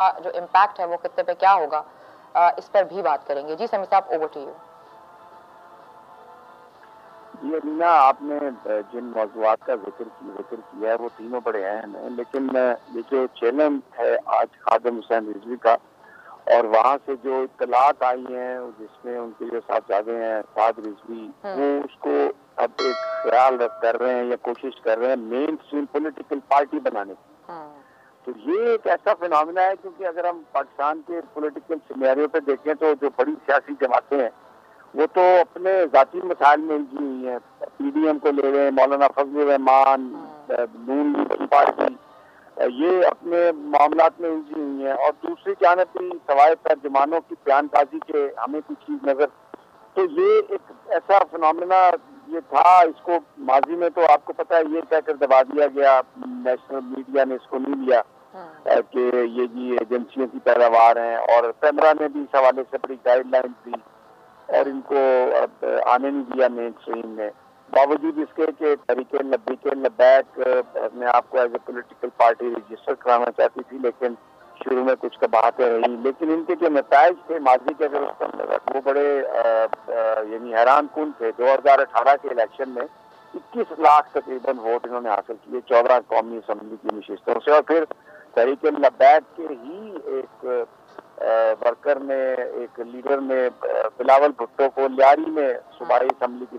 जो इम्पैक्ट है वो खित्ते पे क्या होगा, इस पर भी बात करेंगे। जी समीर साहब, ओवर टू यू। जी अमीना, आपने जिन मौज़ूआत का जिक्र किया है वो तीनों बड़े अहम हैं, लेकिन ये जो चैलेंज है आज खादिम हुसैन रिजवी का, और वहाँ से जो इत्तलात आई हैं जिसमें उनके जो साहबजादे हैं साद रिजवी, वो उसको अब एक ख्याल कर रहे हैं या कोशिश कर रहे हैं मेन स्ट्रीम पॉलिटिकल पार्टी बनाने की। तो ये एक ऐसा फिनोमिना है, क्योंकि अगर हम पाकिस्तान के पॉलिटिकल सिनेरियो पे देखें तो जो बड़ी सियासी जमातें हैं वो तो अपने जाती मसाइल में उलझी हुई हैं। पीडीएम को ले रहे हैं, मौलाना फजलुर रहमान, नून लीग पार्टी, ये अपने मामलात में उलझी हुई हैं, और दूसरी जानब भी सवाए तर्जमानों की बयानबाजी के हमें कुछ चीज नजर। तो ये एक ऐसा फिनोमिना ये था, इसको माजी में तो आपको पता है ये कहकर दबा दिया गया, नेशनल मीडिया ने इसको नहीं लिया कि ये जी एजेंसियों की पैदावार हैं, और पेमरा ने भी इस हवाले से बड़ी गाइडलाइन दी और इनको आने नहीं दिया मेन स्ट्रीम में, बावजूद इसके कि तहरीके लब्बैक अपने आप को as a political party register कराना चाहती थी, लेकिन शुरू में कुछ बातें रही, लेकिन इनके जो नताइज थे माजी के अगर उसका वो बड़े यानी हैरान कुन थे। 2018 के इलेक्शन में 21 लाख तकरीबन वोट इन्होंने हासिल किए 14 कौमी असम्बली की नशिस्तों से, और फिर तहरीके लब्बैक के ही एक वर्कर ने, एक लीडर ने बिलावल भुट्टो को लियारी में सूबाई असम्बली की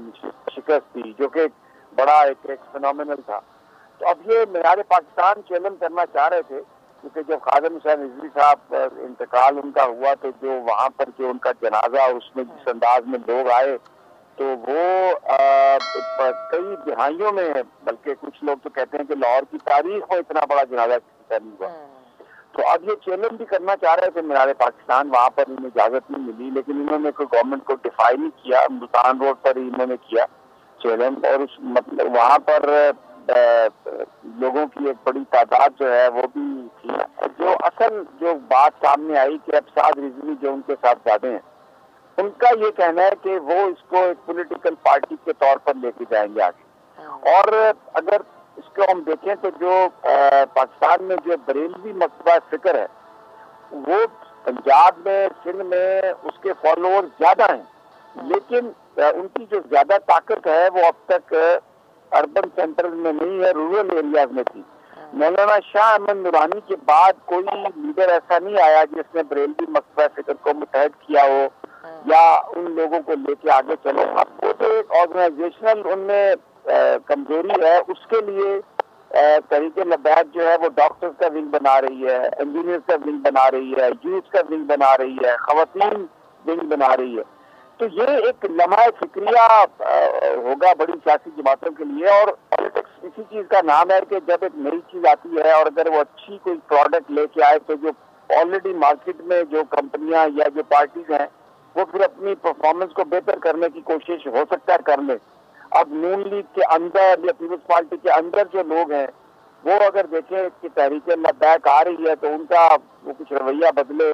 शिकस्त दी, जो कि बड़ा एक फिनोमिनल था। तो अब ये मीनार पाकिस्तान चैलेंज करना चाह रहे थे, क्योंकि जब खादिम हुसैन रिजवी साहब इंतकाल उनका हुआ तो जो वहाँ पर जो उनका जनाजा उसमें जिस अंदाज में लोग आए, तो वो कई दिहाइयों में, बल्कि कुछ लोग तो कहते हैं कि लाहौर की तारीख में इतना बड़ा जनाजा नहीं हुआ। तो अब ये चैलेंज भी करना चाह रहे थे मीनार पाकिस्तान, वहाँ पर इन्हें इजाजत नहीं मिली, लेकिन इन्होंने कोई गवर्नमेंट को डिफाई नहीं किया, मुल्तान रोड पर ही इन्होंने किया चैलेंज, और उस मतलब वहाँ पर लोगों की एक बड़ी तादाद जो है वो भी थी। जो असल जो बात सामने आई कि अब साद रिजवी जो उनके साथ ज्यादा हैं, उनका ये कहना है कि वो इसको एक पॉलिटिकल पार्टी के तौर पर लेके जाएंगे आगे। और अगर इसको हम देखें तो जो पाकिस्तान में जो बरेलवी मकतबा फिक्र है, वो पंजाब में, सिंध में उसके फॉलोअर ज्यादा हैं, लेकिन उनकी जो ज्यादा ताकत है वो अब तक अर्बन सेंटर में नहीं है, रूरल एरियाज में थी। मौलाना शाह अहमद नूरानी के बाद कोई लीडर ऐसा नहीं आया जिसने बरेलवी मकतबा फिक्र को मुतहद किया हो या उन लोगों को लेके आगे चलो। अब वो तो एक ऑर्गेनाइजेशनल उनमें कमजोरी है, उसके लिए तहरीके लब्बैक जो है वो डॉक्टर्स का विंग बना रही है, इंजीनियर्स का विंग बना रही है, यूथ का विंग बना रही है, खवातीन विंग बना रही है। तो ये एक लम्हा फिक्रिया होगा बड़ी सियासी जमातों के लिए, और पॉलिटिक्स इसी चीज का नाम है कि जब एक नई चीज आती है और अगर वो अच्छी कोई प्रोडक्ट लेके आए तो जो ऑलरेडी मार्केट में जो कंपनियां या जो पार्टीज हैं वो फिर अपनी परफॉर्मेंस को बेहतर करने की कोशिश हो सकता है कर ले। अब नून लीग के अंदर या पीपल्स पार्टी के अंदर जो लोग हैं वो अगर देखें कि तहरीक लब्बैक आ रही है तो उनका वो कुछ रवैया बदले,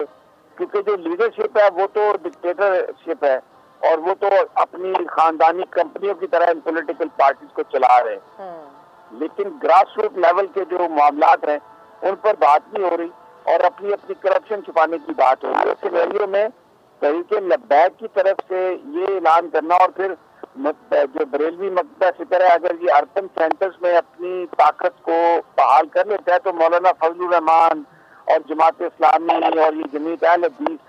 क्योंकि जो लीडरशिप है वो तो डिक्टेटरशिप है और वो तो अपनी खानदानी कंपनियों की तरह इन पॉलिटिकल पार्टीज को चला रहे हैं। लेकिन ग्रास रूट लेवल के जो मामलात हैं उन पर बात नहीं हो रही और अपनी अपनी करप्शन छुपाने की बात हो रही है। सिनेरियो में तहरीके लब्बैक की तरफ से ये ऐलान करना और फिर जो बरेलवी मकतबा फिक्र है अगर ये अर्बन सेंटर्स में अपनी ताकत को बहाल कर लेता है तो मौलाना फजलुर रहमान और जमात इस्लामी और ये जमीयत अहले हदीस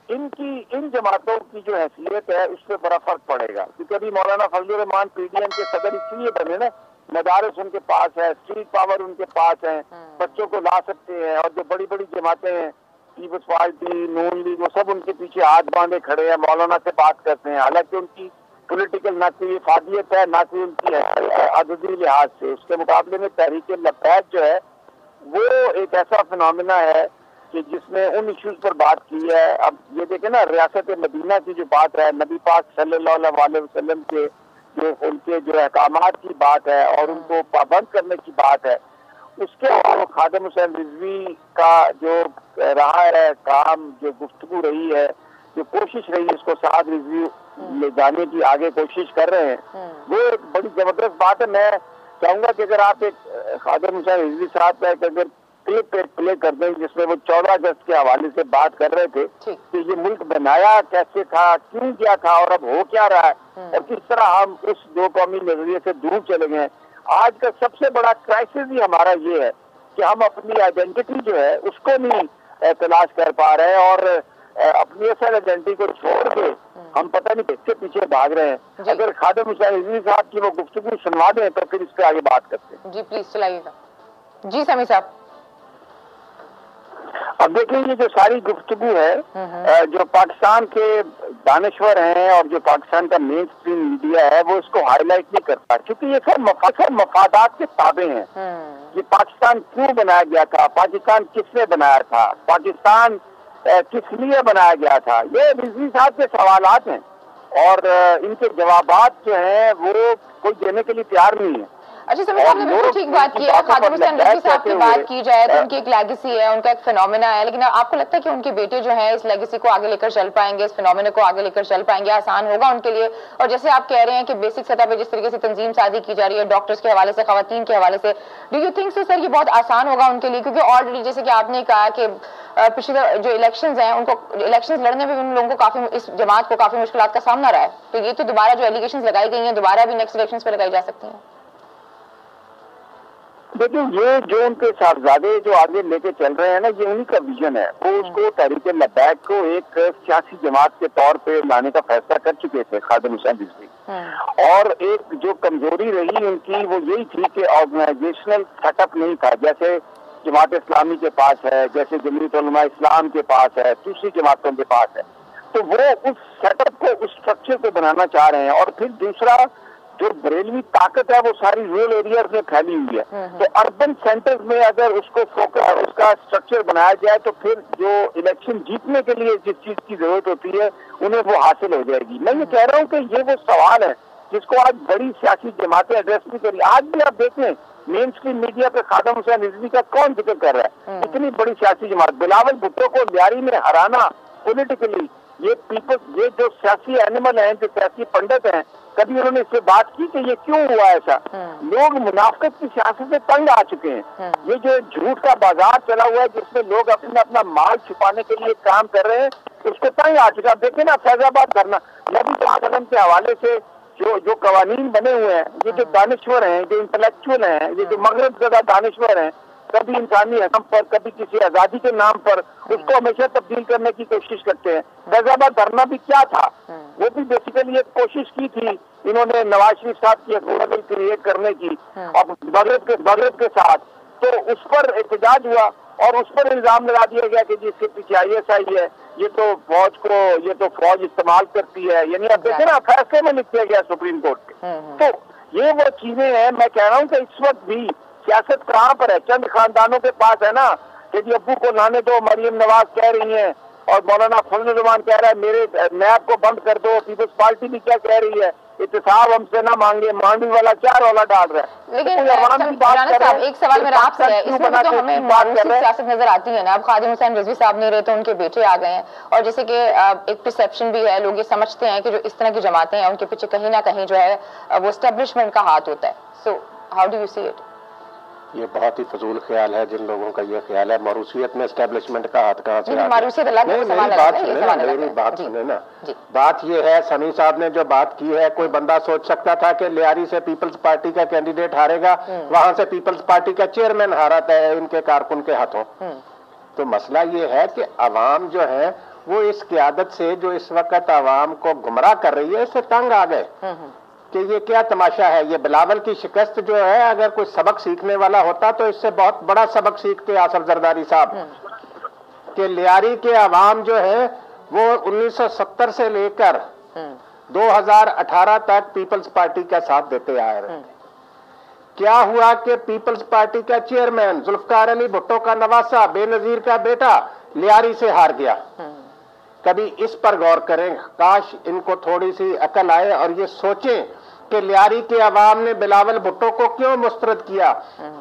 इन जमातों की जो हैसियत है उस पर बड़ा फर्क पड़ेगा। क्योंकि अभी मौलाना फजलुर रहमान पीडीएम के सदर इसलिए बने ना, मदारस उनके पास है, स्ट्रीट पावर उनके पास है, बच्चों को ला सकते हैं, और जो बड़ी बड़ी जमातें हैं पीपल्स पार्टी, नून लीग, वो सब उनके पीछे हाथ बांधे खड़े हैं, मौलाना से बात करते हैं। हालांकि उनकी पॉलिटिकल ना कोई फादियत है ना कोई उनकी अददी लिहाज से, उसके मुकाबले में तहरीक लब्बैक जो है वो एक ऐसा फिनोमिना है कि जिसने उन इश्यूज पर बात की है। अब ये देखें ना, रियासत मदीना की जो बात है, नबी पाक सल्लल्लाहु अलैहि वसल्लम के जो उनके जो अहकामात की बात है और उनको पाबंद करने की बात है, उसके अलावा खादिम हुसैन रिजवी का जो रहा है काम, जो गुफ्तगू रही है, जो कोशिश रही है इसको साद रिजवी ले जाने की आगे कोशिश कर रहे हैं, वो एक बड़ी जबरदस्त बात है। मैं चाहूंगा कि अगर आप एक खादिम हुसैन रिजवी साहब का अगर ٹیپ پلے کر دیں جس میں وہ 14 اگست کے حوالے سے بات کر رہے تھے کہ یہ ملک بنایا کیسے تھا، کیوں کیا تھا اور اب ہو کیا رہا ہے، اور کس طرح ہم اس دو قومی نظریے سے دور چلے گئے ہیں۔ آج کا سب سے بڑا کرائسس ہی ہمارا یہ ہے کہ ہم اپنی آئیڈینٹی جو ہے اس کو نہیں تلاش کر پا رہے ہیں، اور اپنی اصل آئیڈینٹی کو چھوڑ کے ہم پتہ نہیں کس کے پیچھے بھاگ رہے ہیں۔ اگر خادم حسین رضوی صاحب کی وہ گفتگو سنوا دیں تو پھر اس پہ آگے بات کرتے ہیں۔ جی پلیز چلائیے گا۔ جی سمیع صاحب، اب دیکھیں یہ جو ساری گفتگو ہے جو پاکستان کے دانشور ہیں اور جو پاکستان کا مین اسٹریم میڈیا ہے وہ اس کو ہائی لائٹ نہیں کرتا، کیونکہ یہ سب مفادات کے تابع ہیں۔ یہ پاکستان کیوں بنایا گیا تھا، پاکستان کس نے بنایا تھا، پاکستان کس لیے بنایا گیا تھا، یہ رضوی صاحب کے سوالات ہیں اور ان کے جوابات جو ہیں وہ کوئی دینے کے لیے تیار نہیں ہے۔ اچھا سمیع صاحب نے بالکل ٹھیک بات کی ہے۔ خادم حسین رضوی صاحب کی بات کی جائے تو ان کی ایک لیگیسی ہے، ان کا ایک فینومینا ہے، لیکن آپ کو لگتا ہے کہ ان کے بیٹے جو ہیں اس لیگیسی کو آگے لے کر چل پائیں گے، اس فینومینا کو آگے لے کر چل پائیں گے، آسان ہوگا ان کے لیے؟ اور جیسے آپ کہہ رہے ہیں کہ بیسک سطح پہ جس طریقے سے تنظیم سازی کی جا رہی ہے ڈاکٹرز کے حوالے سے، خواتین کے حوالے سے، ڈو یو تھنک سو سر یہ بہت آسان ہوگا ان کے لیے؟ کیونکہ آلریڈی جیسے کہ آپ نے کہا کہ پچھلے جو الیکشنز ہیں ان کو الیکشنز لڑنے میں بھی ان لوگوں کو کافی، اس جماعت کو کافی مشکلات کا سامنا رہا ہے، تو یہ تو دوبارہ جو ایلیگیشنز لگائی گئی ہیں دوبارہ بھی نیکسٹ الیکشنز پہ لگائی جا سکتی ہیں۔ دیکھیں یہ جو ان کے صاحبزادے جو آگے لے کے چل رہے ہیں نا، یہ انہی کا ویژن ہے۔ وہ اس کو تحریک لبیک کو ایک سیاسی جماعت کے طور پہ لانے کا فیصلہ کر چکے تھے خادم حسین رضوی، اور ایک جو کمزوری رہی ان کی وہ یہی تھی کہ آرگنائزیشنل سیٹ اپ نہیں تھا، جیسے جماعت اسلامی کے پاس ہے، جیسے جمعیت علماء اسلام کے پاس ہے، دوسری جماعتوں کے پاس ہے، تو وہ اس سیٹ اپ کو، اس اسٹرکچر کو بنانا چاہ رہے ہیں۔ اور پھر دوسرا جو بریلوی طاقت ہے وہ ساری رورل ایریاز میں پھیلی ہوئی ہے، تو اربن سینٹرز میں اگر اس کو فوکس، اس کا اسٹرکچر بنایا جائے تو پھر جو الیکشن جیتنے کے لیے جس چیز کی ضرورت ہوتی ہے انہیں وہ حاصل ہو جائے گی۔ میں یہ کہہ رہا ہوں کہ یہ وہ سوال ہے جس کو آج بڑی سیاسی جماعتیں ایڈریس نہیں کری۔ آج بھی آپ دیکھیں مین اسٹریم میڈیا پہ خادم حسین رضوی کا کون ذکر کر رہا ہے؟ اتنی بڑی سیاسی جماعت، بلاول بھٹو کو لیاری میں ہرانا پولیٹیکلی، یہ پیپل، یہ جو سیاسی اینیمل ہیں، جو سیاسی پنڈت ہیں، کبھی انہوں نے اس سے بات کی کہ یہ کیوں ہوا ایسا؟ لوگ منافقت کی سیاست سے تنگ آ چکے ہیں۔ یہ جو جھوٹ کا بازار چلا ہوا ہے جس میں لوگ اپنا مال چھپانے کے لیے کام کر رہے ہیں، اس کو تنگ آ چکا۔ دیکھیں نا فیض آباد کرنا، نبی پاک علیہ کے حوالے سے جو قوانین بنے ہوئے ہیں، یہ جو دانشور ہیں، جو انٹلیکچوئل ہیں، یہ جو مغرب زدہ دانشور ہیں، کبھی انسانی حقوق پر، کبھی کسی آزادی کے نام پر اس کو ہمیشہ تبدیل کرنے کی کوشش کرتے ہیں۔ فیض آباد دھرنا بھی کیا تھا؟ وہ بھی بیسیکلی ایک کوشش کی تھی انہوں نے نواز شریف صاحب کی افورڈیبل کریٹ کرنے کی اور مغرب کے ساتھ، تو اس پر احتجاج ہوا اور اس پر الزام لگا دیا گیا کہ جس کے پیچھے ISI ہے، یہ تو فوج استعمال کرتی ہے، یعنی اب دیکھیں نا فیصلے میں لکھ دیا گیا سپریم کورٹ کے۔ تو یہ وہ چیزیں ہیں، میں کہہ رہا ہوں کہ اس وقت بھی سیاست کہاں پر ہے؟ چند خاندانوں کے پاس ہے نا کہ جی ابو کو لانے دو، مریم نواز کہہ رہی ہیں اور مولانا فضل الرحمان کہہ رہا ہے نیب کو بند کر دو، پیپلز پارٹی بھی کیا کہہ رہی ہے، احتساب ہم سے نہ مانگے، مانڈی والا کیا رولا ڈال رہا ہے۔ لیکن صاحب ایک سوال میرا آپ سے ہے، اس میں تو ہمیں معروسی سیاست نظر آتی ہے نا، اب خادم حسین رضوی صاحب نہیں رہے تو ان کے بیٹے آ گئے ہیں، اور جیسے کہ ایک پرسیپشن بھی ہے، لوگ یہ سمجھتے ہیں کہ جو اس طرح کی جماعتیں ہیں ان کے پیچھے کہیں نہ کہیں جو ہے وہ اسٹیبلشمنٹ کا ہاتھ ہوتا ہے۔ So how do you see it? یہ بہت ہی فضول خیال ہے جن لوگوں کا یہ خیال ہے موروثیت میں اسٹیبلشمنٹ کا ہاتھ کہاں سے؟ میری بات سنیں نا، بات یہ ہے سمیع صاحب نے جو بات کی ہے، کوئی بندہ سوچ سکتا تھا کہ لیاری سے پیپلز پارٹی کا کینڈیڈیٹ ہارے گا، وہاں سے پیپلز پارٹی کا چیئرمین ہارا تھا ان کے کارکن کے ہاتھوں؟ تو مسئلہ یہ ہے کہ عوام جو ہے وہ اس قیادت سے جو اس وقت عوام کو گمراہ کر رہی ہے اس سے تنگ آ گئے کہ یہ کیا تماشا ہے۔ یہ بلاول کی شکست جو ہے، اگر کوئی سبق سیکھنے والا ہوتا تو اس سے بہت بڑا سبق سیکھتے آصف زرداری صاحب، کہ لیاری کے عوام جو ہے وہ 1970 سے لے کر 2018 تک پیپلز پارٹی کا ساتھ دیتے آ رہے تھے۔ کیا ہوا کہ پیپلز پارٹی کا چیئرمین ذوالفقار علی بھٹو کا نواسا، بے نظیر کا بیٹا لیاری سے ہار گیا۔ کبھی اس پر غور کریں، کاش ان کو تھوڑی سی عقل آئے اور یہ سوچیں کہ لیاری کے عوام نے بلاول بھٹو کو کیوں مسترد کیا۔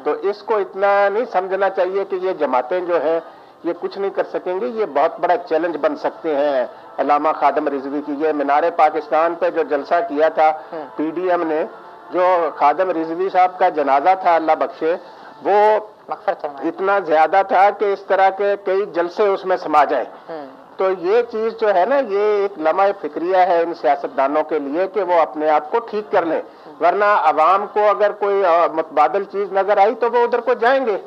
تو اس کو اتنا نہیں سمجھنا چاہیے کہ یہ جماعتیں جو ہیں یہ کچھ نہیں کر سکیں گے، یہ بہت بڑا چیلنج بن سکتے ہیں علامہ خادم رضوی کی۔ یہ مینار پاکستان پہ جو جلسہ کیا تھا PDM نے، جو خادم رضوی صاحب کا جنازہ تھا اللہ بخشے، وہ اتنا زیادہ تھا کہ اس طرح کے کئی جلسے اس میں سما جائیں. تو یہ چیز جو ہے نا، یہ ایک لمحہ فکریہ ہے ان سیاستدانوں کے لیے کہ وہ اپنے آپ کو ٹھیک کر لیں، ورنہ عوام کو اگر کوئی متبادل چیز نظر آئی تو وہ ادھر کو جائیں گے.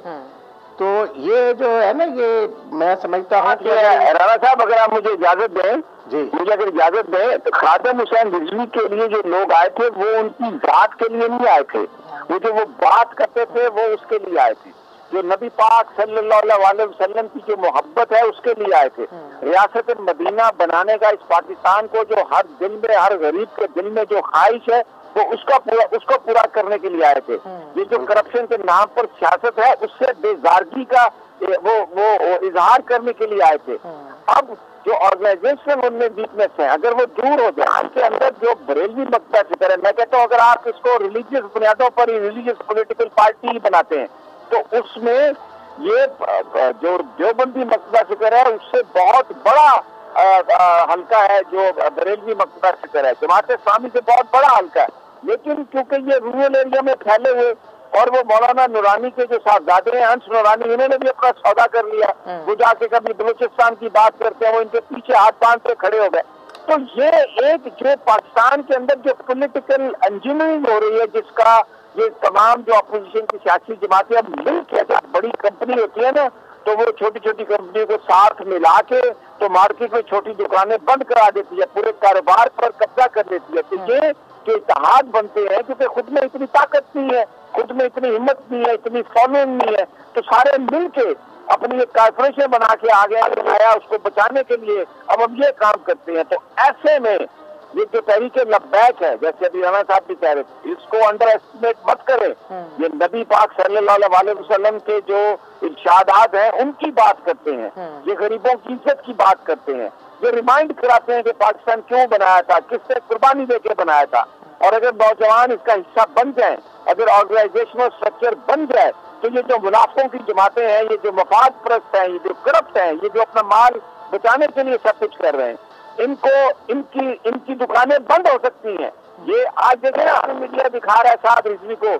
تو یہ جو ہے نا، یہ میں سمجھتا ہوں کہ رانا صاحب اگر آپ مجھے اجازت دیں، جی مجھے اگر اجازت دیں، تو خادم حسین رضوی کے لیے جو لوگ آئے تھے وہ ان کی ذات کے لیے نہیں آئے تھے، وہ جو وہ بات کرتے تھے وہ اس کے لیے آئے تھے. جو نبی پاک صلی اللہ علیہ وسلم کی جو محبت ہے اس کے لیے آئے تھے. ریاست مدینہ بنانے کا اس پاکستان کو جو ہر دل میں، ہر غریب کے دل میں جو خواہش ہے وہ اس کو پورا کرنے کے لیے آئے تھے. یہ جو کرپشن کے نام پر سیاست ہے اس سے بیزارگی کا وہ اظہار کرنے کے لیے آئے تھے. اب جو آرگنائزیشن ان میں ویکنیس ہے اگر وہ دور ہو جائے، ان کے اندر جو بریلوی مقصد فکر ہے، میں کہتا ہوں اگر آپ اس کو ریلیجیس بنیادوں پر ہی ریلیجیس پولیٹیکل پارٹی بناتے ہیں تو اس میں یہ جو دیوبندی مقصد فکر ہے اس سے بہت بڑا حلقہ ہے جو بریلوی مقصد فکر ہے، جماعت اسلامی سے بہت بڑا حلقہ ہے. لیکن کیونکہ یہ رورل ایریا میں پھیلے ہوئے اور وہ مولانا نورانی کے جو صاحبزادے ہیں ہنس نورانی، انہوں نے بھی اپنا سودا کر لیا. وہ جا کے کبھی بلوچستان کی بات کرتے ہیں، وہ ان کے پیچھے ہاتھ باندھ کے کھڑے ہو گئے. تو یہ ایک جو پاکستان کے اندر جو پولیٹیکل انجینئرنگ ہو رہی ہے، جس کا یہ تمام جو اپوزیشن کی سیاسی جماعتیں اب مل کے جب بڑی کمپنی ہوتی ہے نا تو وہ چھوٹی چھوٹی کمپنیوں کو ساتھ ملا کے تو مارکیٹ میں چھوٹی دکانیں بند کرا دیتی ہے، پورے کاروبار پر قبضہ کر دیتی ہے. تو یہ جو اتحاد بنتے ہیں کیونکہ خود میں اتنی طاقت نہیں ہے، خود میں اتنی ہمت نہیں ہے، اتنی فالوئنگ نہیں ہے، تو سارے مل کے اپنی ایک کارپوریشن بنا کے آگے آیا اس کو بچانے کے لیے اب ہم یہ کام کرتے ہیں. تو ایسے میں یہ جو تحریک لبیک ہے، جیسے ابھی رانا صاحب بھی کہہ رہے تھے، اس کو انڈر ایسٹیمیٹ مت کریں. یہ نبی پاک صلی اللہ علیہ وسلم کے جو ارشادات ہیں ان کی بات کرتے ہیں، یہ غریبوں کی عزت کی بات کرتے ہیں، یہ ریمائنڈ کراتے ہیں کہ پاکستان کیوں بنایا تھا، کس سے قربانی دے کے بنایا تھا. اور اگر نوجوان اس کا حصہ بن جائیں، اگر آرگنائزیشنل اسٹرکچر بن جائے تو یہ جو منافقوں کی جماعتیں ہیں، یہ جو مفاد پرست ہیں، یہ جو کرپٹ ہیں، یہ جو اپنا مال بچانے کے لیے سب کچھ کر رہے ہیں، ان کی دکانیں بند ہو سکتی ہیں. یہ آج دیکھیں نا میڈیا دکھا رہا ہے صاحب رضوی کو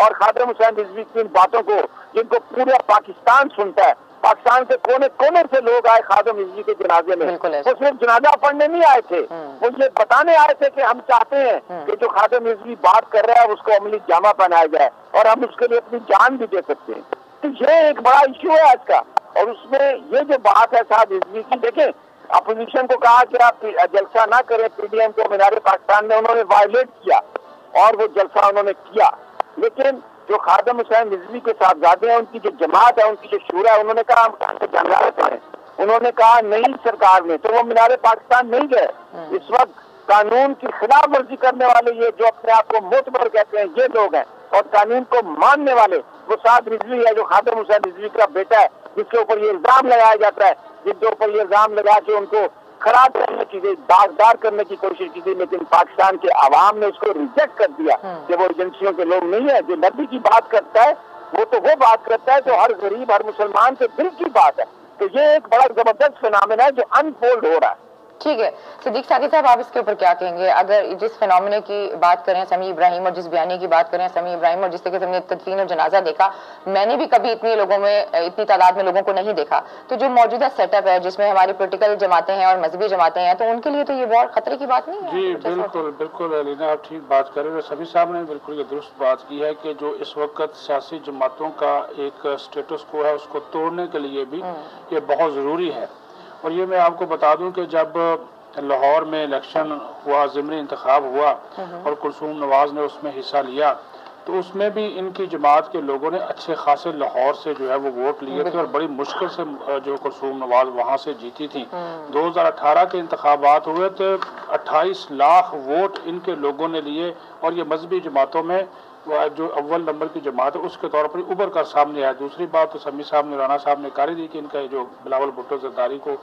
اور خادم حسین رضوی کی ان باتوں کو جن کو پورا پاکستان سنتا ہے. پاکستان کے کونے کونے سے لوگ آئے خادم رضوی کے جنازے میں. وہ صرف جنازہ پڑھنے نہیں آئے تھے، وہ یہ بتانے آئے تھے کہ ہم چاہتے ہیں کہ جو خادم رضوی بات کر رہا ہے اس کو عملی جامہ پہنایا جائے اور ہم اس کے لیے اپنی جان بھی دے سکتے ہیں. تو یہ ایک بڑا ایشو ہے آج کا. اور اس میں یہ جو بات ہے صاحب رضوی کی، دیکھیں اپوزیشن کو کہا کہ آپ جلسہ نہ کریں پی ڈی ایم کو مینار پاکستان میں، انہوں نے وائلیٹ کیا اور وہ جلسہ انہوں نے کیا. لیکن جو خادم حسین رضوی کے صاحبزادے ہیں، ان کی جو جماعت ہے، ان کی جو شورا ہے، انہوں نے کہا ہم جنگلات ہیں، انہوں نے کہا نہیں سرکار نے، تو وہ مینار پاکستان نہیں گئے. اس وقت قانون کی خلاف ورزی کرنے والے یہ جو اپنے آپ کو معتبر کہتے ہیں یہ لوگ ہیں، اور قانون کو ماننے والے وہ صاحب رضوی ہے جو خادم حسین رضوی کا بیٹا ہے، جس کے اوپر یہ الزام لگایا جاتا ہے، جن کے اوپر یہ الزام لگا کے ان کو خراب کرنے کی گئی، داغدار کرنے کی کوشش کی گئی. لیکن پاکستان کے عوام نے اس کو ریجیکٹ کر دیا کہ وہ ایجنسیوں کے لوگ نہیں ہیں. جو نبی کی بات کرتا ہے وہ بات کرتا ہے جو ہر غریب ہر مسلمان کے دل کی بات ہے. تو یہ ایک بڑا زبردست فینامنا ہے جو انفولڈ ہو رہا ہے. ٹھیک ہے صدیق ساقی صاحب، آپ اس کے اوپر کیا کہیں گے؟ اگر جس فینومینا کی بات کریں سمیع ابراہیم اور جس بیانیے کی بات کریں سمیع ابراہیم اور جس طریقے سے ہم نے تدفین اور جنازہ دیکھا، میں نے بھی کبھی اتنی تعداد میں لوگوں کو نہیں دیکھا. تو جو موجودہ سیٹ اپ ہے جس میں ہماری پولیٹیکل جماعتیں ہیں اور مذہبی جماعتیں ہیں، تو ان کے لیے تو یہ بہت خطرے کی بات نہیں ہے؟ جی بالکل علینا، آپ ٹھیک بات کر رہے ہیں. سبھی صاحب نے بالکل یہ درست بات کی ہے کہ جو اس وقت سیاسی جماعتوں کا ایک اسٹیٹس کو ہے اس کو توڑنے کے لیے بھی یہ بہت ضروری ہے. اور یہ میں آپ کو بتا دوں کہ جب لاہور میں الیکشن ہوا، ضمنی انتخاب ہوا اور کلثوم نواز نے اس میں حصہ لیا، تو اس میں بھی ان کی جماعت کے لوگوں نے اچھے خاصے لاہور سے جو ہے وہ ووٹ لیے تھے اور بڑی مشکل سے جو کلثوم نواز وہاں سے جیتی تھی. 2018 کے انتخابات ہوئے تو 28 لاکھ ووٹ ان کے لوگوں نے لیے. اور یہ مذہبی جماعتوں میں جو اول نمبر کی جماعت ہے اس کے طور پر ابھر کر سامنے آیا. دوسری بات تو سمیع صاحب نے، رانا صاحب نے کاری دی کہ ان کا جو بلاول بھٹو زرداری کو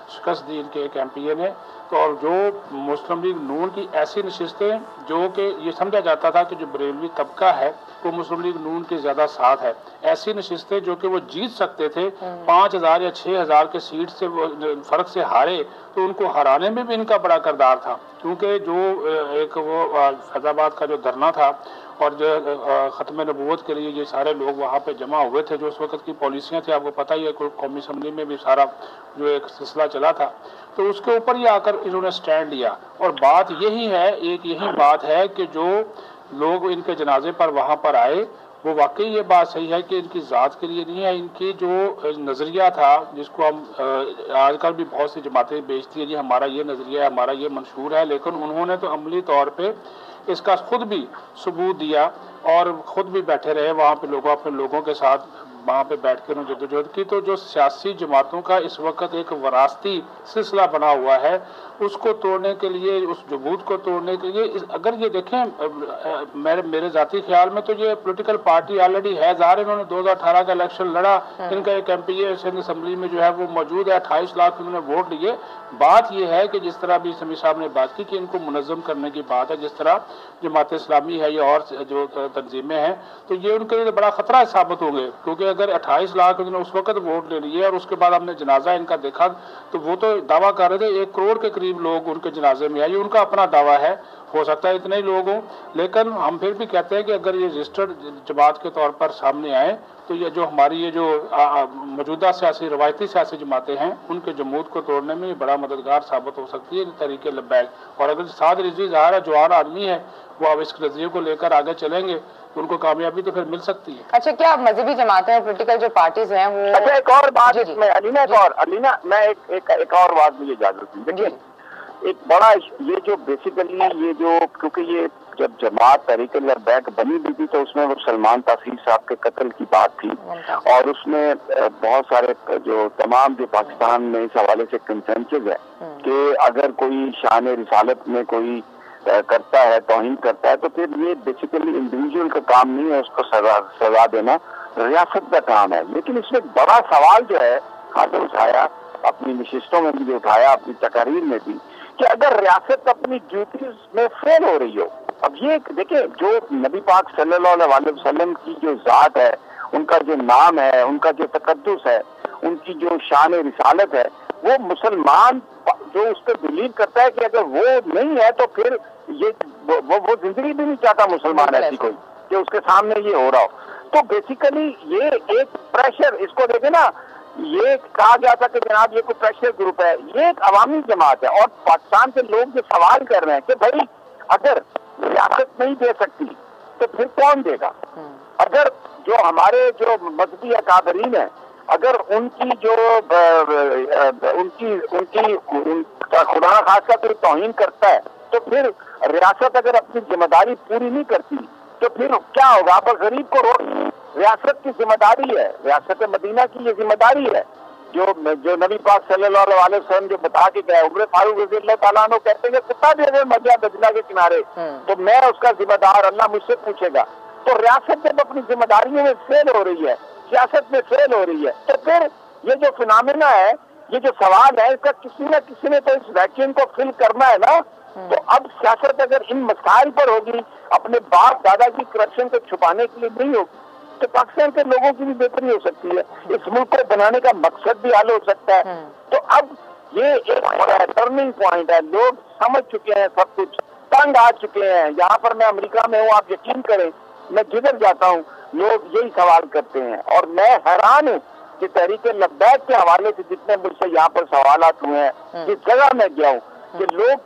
شکست دی ان کے ایک ایم پی اے نے. تو اور جو مسلم لیگ نون کی ایسی نشستیں جو کہ یہ سمجھا جاتا تھا کہ جو بریلوی طبقہ ہے وہ مسلم لیگ نون کے زیادہ ساتھ ہے، ایسی نشستیں جو کہ وہ جیت سکتے تھے، 5000 یا 6000 کے سیٹ سے فرق سے ہارے، تو ان کو ہرانے میں بھی ان کا بڑا کردار تھا. کیونکہ جو ایک وہ فیض آباد کا جو دھرنا تھا اور جو ختم नबूवत के लिए ये सारे लोग वहाँ पे जमा हुए थे, जो उस वक्त की पॉलिसियाँ थी आपको पता ही है, कौमी असम्बली में भी सारा जो एक सिलसिला चला था, तो उसके ऊपर ही आकर इन्होंने स्टैंड लिया। और बात यही है, एक यही बात है कि जो लोग इनके जनाजे पर वहाँ पर आए, वो वाकई ये बात सही है कि इनकी ज़ात के लिए नहीं है, इनकी जो नज़रिया था जिसको हम आजकल भी बहुत सी जमातें बेचती हैं, जी हमारा ये नज़रिया है, हमारा ये मंशूर है, लेकिन उन्होंने तो अमली तौर पे इसका खुद भी सबूत दिया और ख़ुद भी बैठे रहे वहाँ पे लोगों अपने लोगों के साथ वहाँ पे बैठ कर उन्होंने जद्दोजहद की। तो जो सियासी जमातों का इस वक्त एक वरासती सिलसिला बना हुआ है, उसको तोड़ने के लिए, उस जमूत को तोड़ने के लिए, अगर ये देखें मेरे ज़ाती ख्याल में तो ये पॉलिटिकल पार्टी ऑलरेडी है। ज़ाहिर इन्होंने 2018 का इलेक्शन लड़ा, इनका एक MPA सिंध असम्बली में जो है वो मौजूद है, 28 लाख इन्होंने वोट लिए। बात यह है कि जिस तरह भी समी साहब ने बात की कि इनको मुनज़्ज़म करने की बात है, जिस तरह जमात इस्लामी है या और जो तंजीमें हैं, तो ये उनके लिए बड़ा ख़तरा साबित होंगे, क्योंकि अगर 28 लाख उन्होंने उस वक्त वोट ले लिए और उसके बाद हमने जनाजा इनका देखा तो वो तो दावा कर रहे थे 1 करोड़ के करीब लोग उनके जनाजे में आए, ये उनका अपना दावा है, हो सकता है इतने ही लोग हों, लेकिन हम फिर भी कहते हैं कि अगर ये रजिस्टर्ड जमात के तौर पर सामने आए तो ये जो हमारी ये जो मौजूदा सियासी रवायती सियासी जमातें हैं, उनके जमूत को तोड़ने में बड़ा मददगार साबित हो सकती है तहरीक लब्बैक। और अगर साद रिजवी ज़ाहिर है जवान आदमी है, वो अब इस नज़रिए को लेकर आगे चलेंगे तो उनको कामयाबी तो फिर मिल सकती है। अच्छा, क्या मजहबी जमातें हैं, पोलिटिकल जो पार्टीज हैं वो? अच्छा, एक और बात मैं अलीना मैं एक और बात मुझे इजाजत दी। देखिए, एक बड़ा ये जो बेसिकली ये जो, क्योंकि ये जब जमात तहरीक लब्बैक बनी भी थी तो उसमें वो सलमान तासीर साहब के कत्ल की बात थी और उसमें बहुत सारे जो तमाम जो पाकिस्तान में इस हवाले से कंसेंसस है कि अगर कोई शान रिसालत में कोई करता है, तौहीन करता है, तो फिर ये बेसिकली इंडिविजुअल का काम नहीं है उसको सजा देना, रियासत का काम है। लेकिन इसमें बड़ा सवाल जो है खाते उठाया, अपनी नशिस्तों में भी उठाया, अपनी तकारीर में भी, कि अगर रियासत अपनी ड्यूटीज में फेल हो रही हो। अब ये देखिए, जो नबी पाक सल्लल्लाहु अलैहि वसल्लम की जो जात है, उनका जो नाम है, उनका जो तकद्दुस है, उनकी जो शान रिसालत है, वो मुसलमान जो उस पर बिलीव करता है कि अगर वो नहीं है तो फिर ये वो जिंदगी भी नहीं चाहता मुसलमान ऐसी कोई कि उसके सामने ये हो रहा हो। तो बेसिकली ये एक प्रेशर, इसको देखे ना, ये कहा गया था कि जनाब ये कोई प्रेशर ग्रुप है, ये एक अवामी जमात है। और पाकिस्तान के लोग जो सवाल कर रहे हैं कि भाई अगर रियासत नहीं दे सकती तो फिर कौन देगा? अगर जो हमारे जो मजहबी अकाबरीन है, अगर उनकी जो उनका खुदा खासा कोई तौहीन करता है तो फिर रियासत अगर अपनी जिम्मेदारी पूरी नहीं करती तो फिर क्या होगा? अब गरीब को रियासत की जिम्मेदारी है, रियासत मदीना की ये जिम्मेदारी है जो नबी पाक सल्लल्लाहु अलैहि वसल्लम जो बता के गए। उमर फारूक रज़ी अल्लाह तआला अन्हु कहते हैं कुत्ता भी अगर मर जाए दजला के किनारे तो मैं उसका जिम्मेदार, अल्लाह मुझसे पूछेगा। तो रियासत जब अपनी जिम्मेदारियों में फेल हो रही है, सियासत में फेल हो रही है, तो फिर ये जो फिनोमेना है, ये जो सवाल है, इसका किसी न किसी ने तो इस वैक्यूम को फिल करना है ना। तो अब सियासत अगर इन मसाइल पर होगी, अपने बाप दादा की करप्शन को छुपाने के लिए नहीं होगी, तो पाकिस्तान के लोगों की भी बेहतरी हो सकती है, इस मुल्क को बनाने का मकसद भी हल हो सकता है। तो अब ये एक टर्निंग पॉइंट है, लोग समझ चुके हैं, सब कुछ तंग आ चुके हैं। यहाँ पर मैं अमेरिका में हूँ, आप यकीन करें, मैं जिधर जाता हूँ लोग यही सवाल करते हैं और मैं हैरान हूँ कि तहरीक लब्बैक के हवाले से जितने मुझसे यहाँ पर सवालात हुए हैं, जिस जगह मैं गया हूँ, कि लोग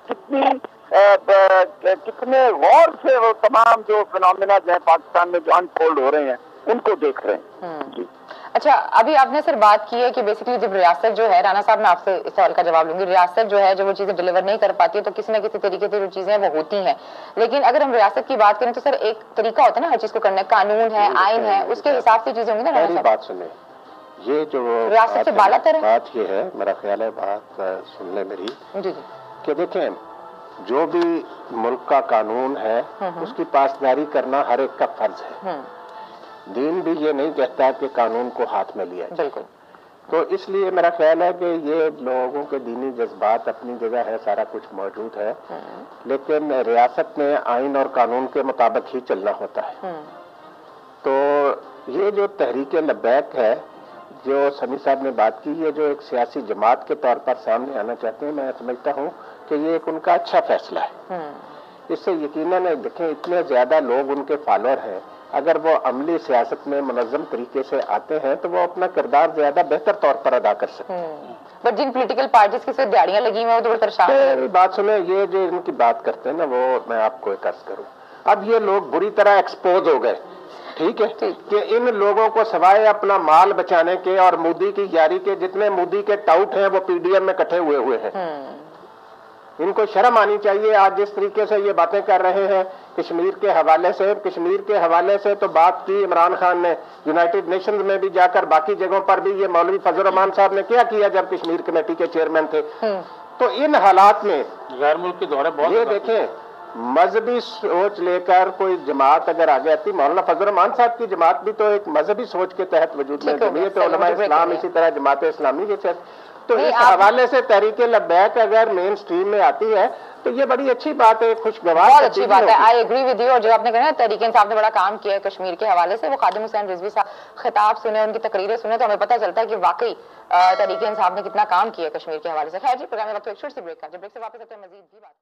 कितने गौर से वो तमाम जो फिनोमेना जो है पाकिस्तान में जो अनफोल्ड हो रहे हैं उनको देख रहे हैं। अच्छा, अभी आपने सर बात की है कि बेसिकली जब रियासत जो है, राना साहब मैं आपसे इस सवाल का जवाब लूंगी, रियासत जो है जब वो चीजें डिलीवर नहीं कर पाती है तो किसी न किसी तरीके से जो चीजें वो होती हैं। लेकिन अगर हम रियासत की बात करें तो सर एक तरीका होता है ना हर चीज को करने, कानून है, आइन है, उसके हिसाब से चीजें होंगी ना। मेरी बात सुने, ये जो रियासत से बालातर है बात ये है, मेरा ख्याल है, बात सुनने मेरी कि देखें, जो भी मुल्क का कानून है उसकी पासदारी करना हर एक का फर्ज है। दीन भी ये नहीं कहता कि कानून को हाथ में लिया जाए। तो इसलिए मेरा ख्याल है कि ये लोगों के दीनी जज्बात अपनी जगह है, सारा कुछ मौजूद है, लेकिन रियासत में आइन और कानून के मुताबिक ही चलना होता है। तो ये जो तहरीक लब्बैक है, जो समी साहब ने बात की, ये जो एक सियासी जमात के तौर पर सामने आना चाहते हैं, मैं समझता हूँ कि ये एक उनका अच्छा फैसला है। इससे यकीनन देखें इतने ज़्यादा लोग उनके फॉलोअर हैं, अगर वो अमली सियासत में मुनज़्ज़म तरीके से आते हैं तो वो अपना किरदार ज़्यादा बेहतर तौर पर अदा कर सकते हैं। बट जिन पॉलिटिकल पार्टीज की सिर्फ दिहाड़ियां लगी हुई हैं वो तो परेशान हैं। बात सुने, ये जो इनकी बात करते हैं ना, वो मैं आपको एक अर्ज करूँ, अब ये लोग बुरी तरह एक्सपोज हो गए, ठीक है, कि इन लोगों को सवाए अपना माल बचाने के और मोदी की यारी के, जितने मोदी के टाउट हैं वो पीडीएम में इकट्ठे हुए हैं। इनको शर्म आनी चाहिए। आज जिस तरीके से ये बातें कर रहे हैं कश्मीर के हवाले से तो बात की इमरान खान ने यूनाइटेड नेशंस में भी जाकर, बाकी जगहों पर भी। ये मौलवी फजल रहमान साहब ने क्या किया जब कश्मीर कमेटी के चेयरमैन थे। तो इन हालात में गैर मुल्क के दौरे बहुत, ये देखें, मजहबी सोच लेकर कोई जमात अगर आगे आती, मौलाना फजल रहमान साहब की जमात भी तो एक मजहबी सोच के तहत वजूद में, जमीयत उलमा इस्लाम, इसी तरह जमात इस्लामी के साथ, तो इस हवाले से तहरीक लब्बैक अगर मेन स्ट्रीम में आती है तो ये बड़ी अच्छी बात है, खुशगवार, बहुत अच्छी बात है। I agree with you. और जो आपने कहा ना तहरीक इंसाफ ने बड़ा काम किया है कश्मीर के हवाले से, वो खादिम हुसैन रिजवी साहब खिताब सुने, उनकी तकरीरें सुने तो हमें पता चलता है कि वाकई तहरीक इंसाफ ने कितना काम किया कश्मीर के हवाले से। खैर जी, प्रोग्राम में वक्त एक छोटी सी ब्रेक का, जब ब्रेक से वापस आते हैं मजीद भी बात